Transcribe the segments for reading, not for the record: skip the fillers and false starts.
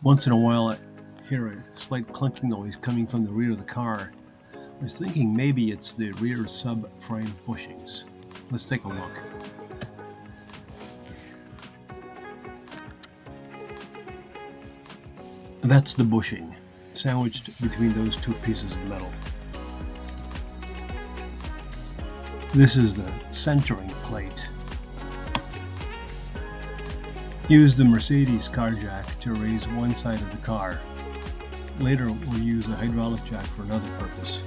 Once in a while I hear a slight clunking noise coming from the rear of the car. I was thinking maybe it's the rear subframe bushings. Let's take a look. That's the bushing, sandwiched between those two pieces of metal. This is the centering plate. Use the Mercedes car jack to raise one side of the car. Later we'll use a hydraulic jack for another purpose.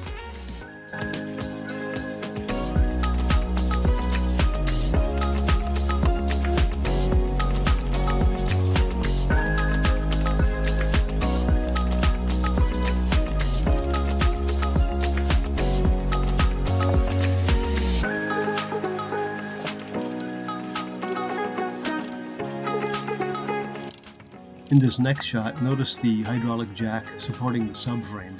In this next shot, notice the hydraulic jack supporting the subframe.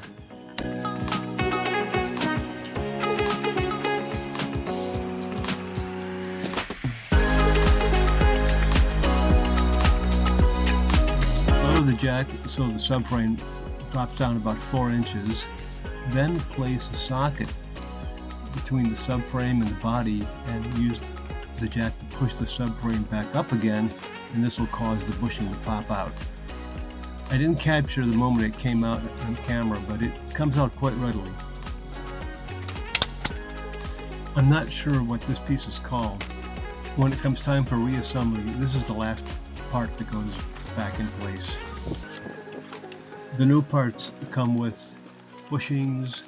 Lower the jack so the subframe drops down about 4 inches. Then place a socket between the subframe and the body and use the jack to push the subframe back up again, and this will cause the bushing to pop out. I didn't capture the moment it came out on camera, but it comes out quite readily. I'm not sure what this piece is called. When it comes time for reassembly, this is the last part that goes back in place. The new parts come with bushings,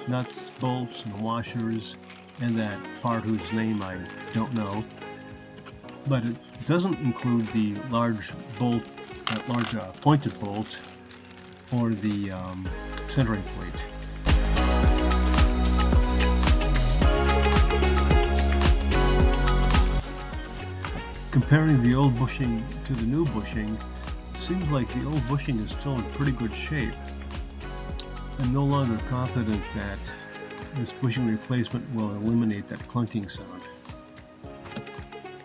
nuts, bolts, and washers, and that part whose name I don't know. But it doesn't include the large bolt, that large pointed bolt, or the centering plate. Comparing the old bushing to the new bushing, it seems like the old bushing is still in pretty good shape. I'm no longer confident that this bushing replacement will eliminate that clunking sound.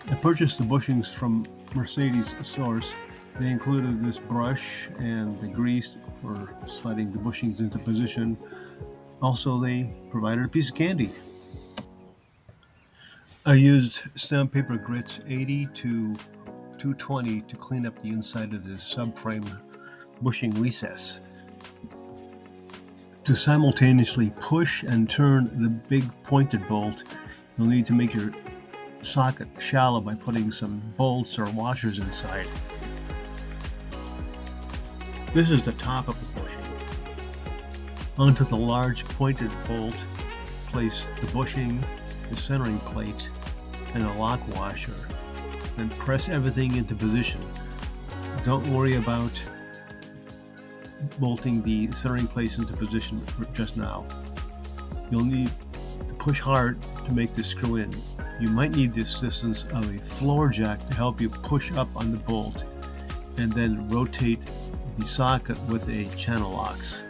I purchased the bushings from Mercedes source. They included this brush and the grease for sliding the bushings into position. Also, they provided a piece of candy. I used stamp paper grits 80 to 220 to clean up the inside of this subframe bushing recess. To simultaneously push and turn the big pointed bolt, you'll need to make your socket shallow by putting some bolts or washers inside. This is the top of the bushing. Onto the large pointed bolt, place the bushing, the centering plate, and a lock washer. Then press everything into position. Don't worry about bolting the centering plate into position just now. You'll need to push hard to make this screw in. You might need the assistance of a floor jack to help you push up on the bolt, and then rotate the socket with a channel locks.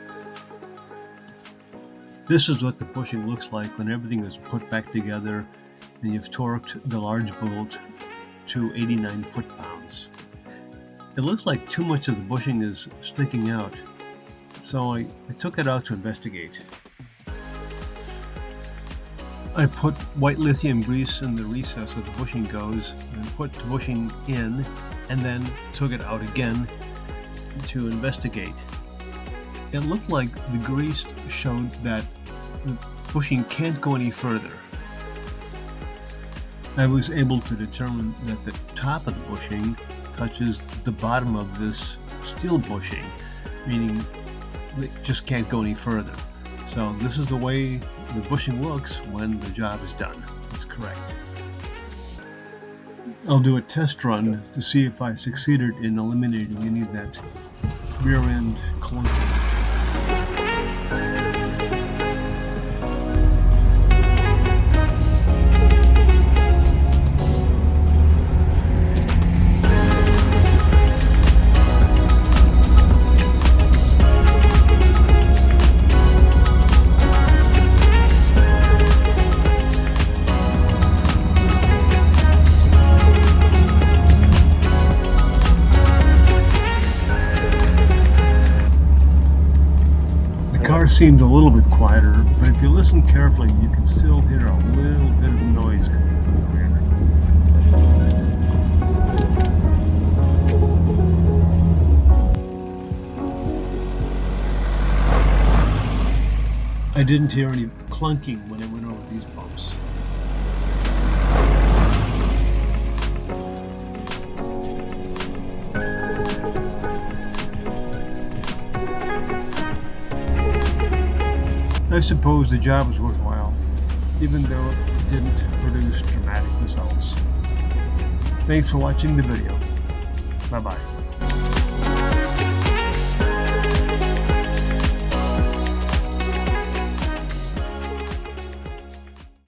This is what the bushing looks like when everything is put back together and you've torqued the large bolt to 89 foot-pounds. It looks like too much of the bushing is sticking out, so I took it out to investigate. I put white lithium grease in the recess where the bushing goes, and put the bushing in, and then took it out again to investigate. It looked like the grease showed that the bushing can't go any further. I was able to determine that the top of the bushing touches the bottom of this steel bushing, meaning it just can't go any further. So this is the way the bushing looks when the job is done. It's correct. I'll do a test run to see if I succeeded in eliminating any of that rear end clunking. seems a little bit quieter, but if you listen carefully, you can still hear a little bit of noise coming from the rear. I didn't hear any clunking when I went over these bumps. I suppose the job was worthwhile, even though it didn't produce dramatic results. Thanks for watching the video. Bye-bye.